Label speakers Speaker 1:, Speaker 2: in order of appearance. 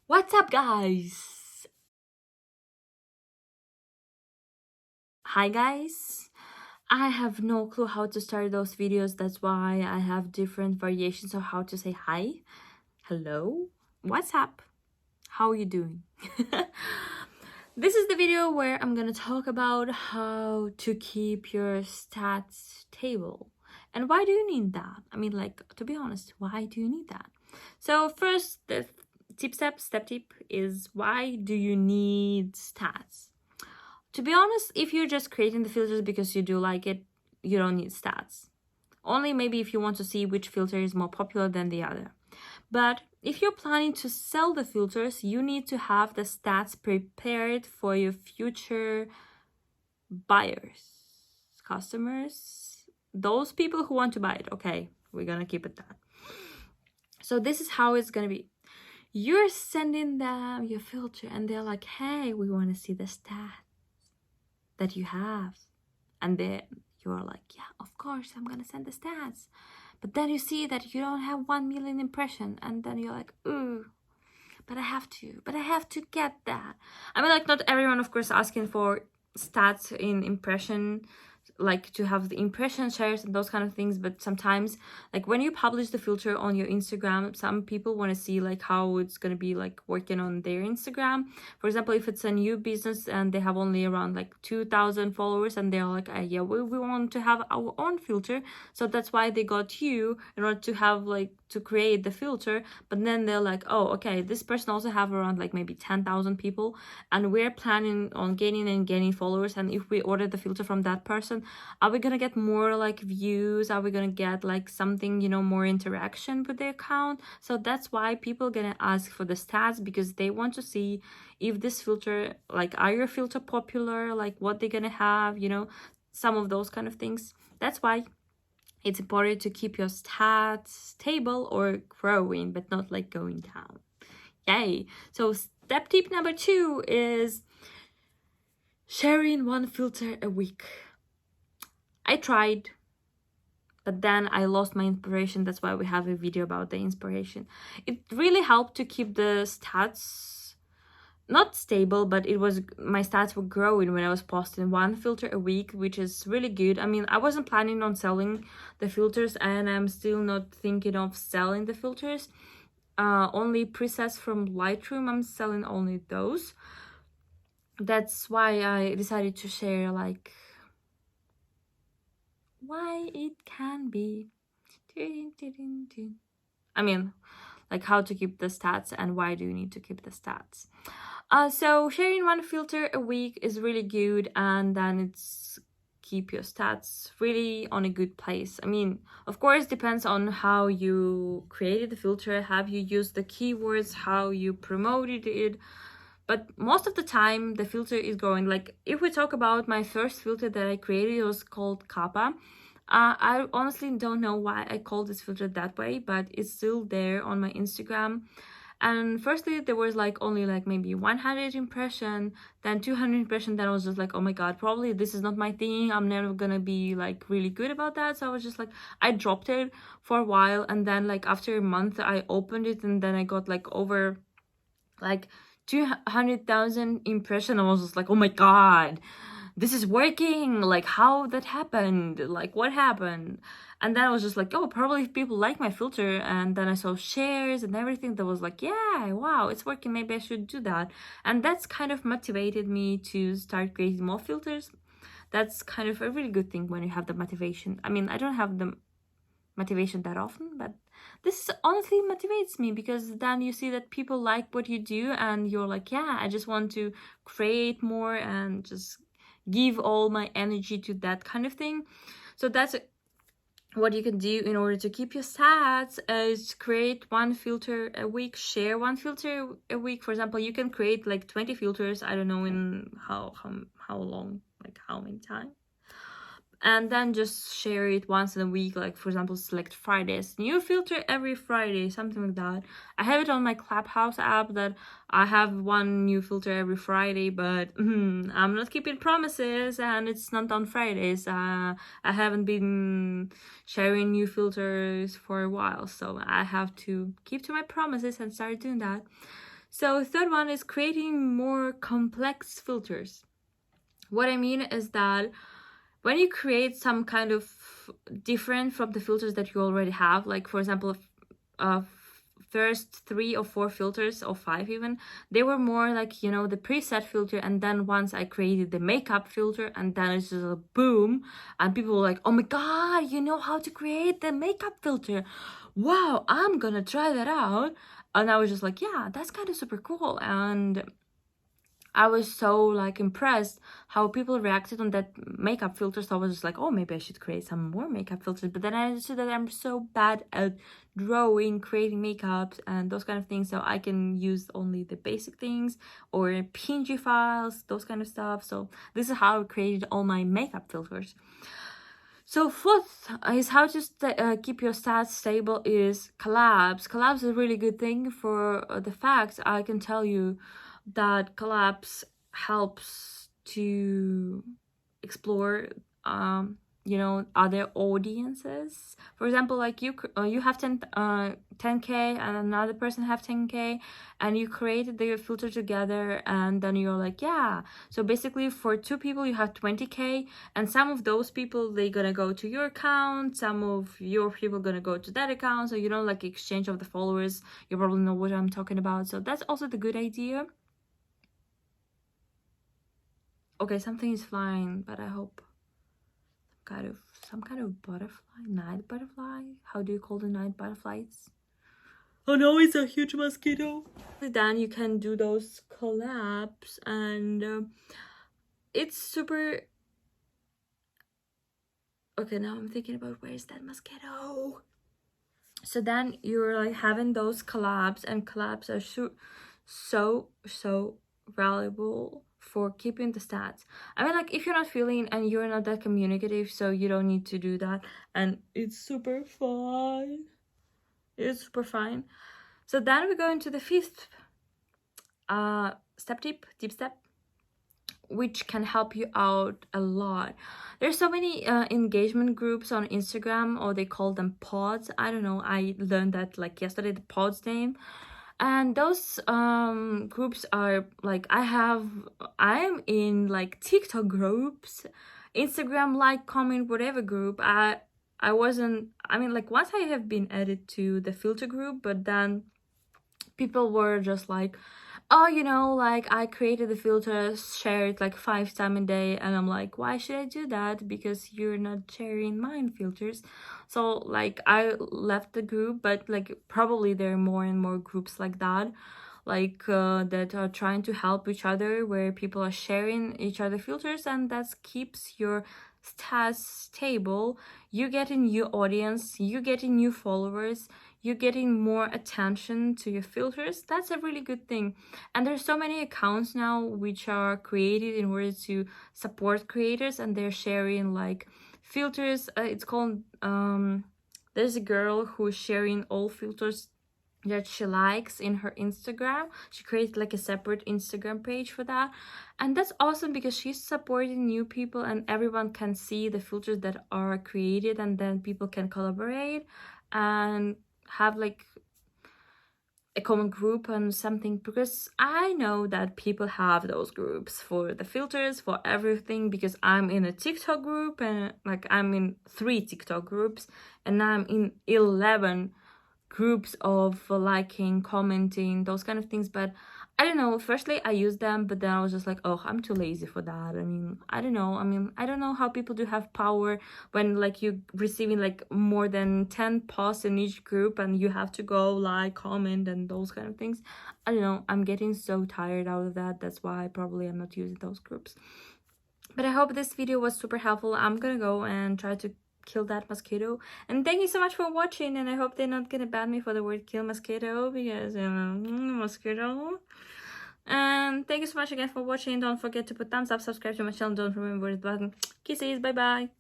Speaker 1: What's up, guys? Hi, guys. I have no clue how to start those videos. That's why I have different variations of how to say hi. Hello. What's up? How are you doing? This is the video where I'm gonna talk about how to keep your stats table. And why do you need that? I mean, like, to be honest, why do you need that? So first, the step tip is, why do you need stats? To be honest, if you're just creating the filters because you do like it, you don't need stats. Only maybe if you want to see which filter is more popular than the other. But if you're planning to sell the filters, you need to have the stats prepared for your future buyers, customers, those people who want to buy it. Okay, we're gonna keep it that. So this is how it's gonna be. You're sending them your filter and they're like, hey, we want to see the stats that you have. And then you're like, yeah, of course, I'm gonna send the stats. But then you see that you don't have 1 million impression, and then you're like, ooh, but I have to get that. I mean, like, not everyone, of course, asking for stats in impression, like to have the impression shares and those kind of things. But sometimes, like when you publish the filter on your Instagram, some people want to see like how it's going to be like working on their Instagram. For example, if it's a new business and they have only around like 2,000 followers, and they're like, yeah, we want to have our own filter, so that's why they got you in order to have like to create the filter. But then they're like, oh, okay, this person also have around like maybe 10,000 people, and we're planning on gaining followers, and if we order the filter from that person, are we gonna get more like views? Are we gonna get like something, you know, more interaction with the account? So that's why people gonna ask for the stats, because they want to see if this filter, like, are your filter popular, like what they're gonna have, you know, some of those kind of things. That's why it's important to keep your stats stable or growing, but not like going down. Yay. So step tip number 2 is sharing one filter a week. I tried, but then I lost my inspiration. That's why we have a video about the inspiration. It really helped to keep the stats not stable, but it was, my stats were growing when I was posting one filter a week, which is really good. I mean, I wasn't planning on selling the filters, and I'm still not thinking of selling the filters. Only presets from Lightroom, I'm selling only those. That's why I decided to share like why it can be. I mean, like how to keep the stats and why do you need to keep the stats. So sharing one filter a week is really good, and then it's keep your stats really on a good place. I mean, of course, depends on how you created the filter, have you used the keywords, how you promoted it. But most of the time, the filter is going, like, if we talk about my first filter that I created, it was called Kappa. I honestly don't know why I called this filter that way, but it's still there on my Instagram. And firstly, there was like only like maybe 100 impression, then 200 impression. Then I was just like, oh my god, probably this is not my thing. I'm never gonna be like really good about that. So I was just like, I dropped it for a while, and then like after a month, I opened it, and then I got like over like 200,000 impression. I was just like, oh my god, this is working. Like, how that happened, like what happened? And then I was just like, oh, probably people like my filter. And then I saw shares and everything that was like, yeah, wow, it's working, maybe I should do that. And that's kind of motivated me to start creating more filters. That's kind of a really good thing when you have the motivation. I mean, I don't have the motivation that often, but this honestly motivates me, because then you see that people like what you do, and you're like, yeah, I just want to create more and just give all my energy to that kind of thing. So that's what you can do in order to keep your stats, is create one filter a week, share one filter a week. For example, you can create like 20 filters, I don't know in how long, like how many times, and then just share it once in a week. Like, for example, select Fridays, new filter every Friday, something like that. I have it on my Clubhouse app that I have one new filter every Friday, but I'm not keeping promises, and it's not on Fridays. I haven't been sharing new filters for a while, so I have to keep to my promises and start doing that. So third one is creating more complex filters. What I mean is that when you create some kind of different from the filters that you already have, like for example, first 3 or 4 filters or 5 even, they were more like, you know, the preset filter, and then once I created the makeup filter, and then it's just a boom, and people were like, oh my god, you know how to create the makeup filter, wow, I'm gonna try that out. And I was just like, yeah, that's kind of super cool. And I was so like impressed how people reacted on that makeup filter. So I was just like, oh, maybe I should create some more makeup filters. But then I understood that I'm so bad at drawing, creating makeups and those kind of things. So I can use only the basic things or PNG files, those kind of stuff. So this is how I created all my makeup filters. So fourth is how to keep your stats stable is collabs. Collabs is a really good thing for the fact I can tell you that collabs helps to explore you know, other audiences. For example, like you have 10k and another person have 10k, and you created the filter together, and then you're like, yeah, so basically for 2 people you have 20k, and some of those people they gonna go to your account, some of your people gonna go to that account, so you know, like exchange of the followers. You probably know what I'm talking about. So that's also the good idea. Okay, something is flying, but I hope some kind of butterfly, night butterfly. How do you call the night butterflies? Oh no, it's a huge mosquito. Then you can do those collabs, and it's super. Okay, now I'm thinking about where's that mosquito. So then you're like having those collabs, and collabs are so valuable for keeping the stats. I mean, like if you're not feeling and you're not that communicative, so you don't need to do that, and it's super fine. It's super fine. So then we go into the fifth deep step, which can help you out a lot. There's so many engagement groups on Instagram, or they call them pods. I don't know, I learned that like yesterday, the pods name. And those groups are like, I'm in like TikTok groups, Instagram like, comment, whatever group. I wasn't, I mean, like once I have been added to the filter group, but then people were just like, oh, you know, like I created the filter, share it like 5 times a day, and I'm like, why should I do that? Because you're not sharing mine filters. So like I left the group, but like probably there are more and more groups like that, like that are trying to help each other, where people are sharing each other filters, and that keeps your stats stable. You get a new audience, you getting new followers, you're getting more attention to your filters. That's a really good thing. And there's so many accounts now which are created in order to support creators, and they're sharing like filters. It's called there's a girl who's sharing all filters that she likes in her Instagram. She created like a separate Instagram page for that, and that's awesome because she's supporting new people, and everyone can see the filters that are created, and then people can collaborate and have like a common group and something, because I know that people have those groups for the filters, for everything, because I'm in a TikTok group, and like I'm in 3 TikTok groups, and I'm in 11 groups of liking, commenting, those kind of things. But I don't know, firstly I use them, but then I was just like, oh, I'm too lazy for that. I mean, I don't know how people do have power when like you receiving like more than 10 posts in each group, and you have to go like, comment, and those kind of things. I don't know, I'm getting so tired out of that. That's why probably I'm not using those groups. But I hope this video was super helpful. I'm gonna go and try to kill that mosquito, and thank you so much for watching, and I hope they're not gonna ban me for the word kill mosquito, because you know, mosquito. And thank you so much again for watching. Don't forget to put thumbs up, subscribe to my channel, don't remember the button. Kisses, bye bye.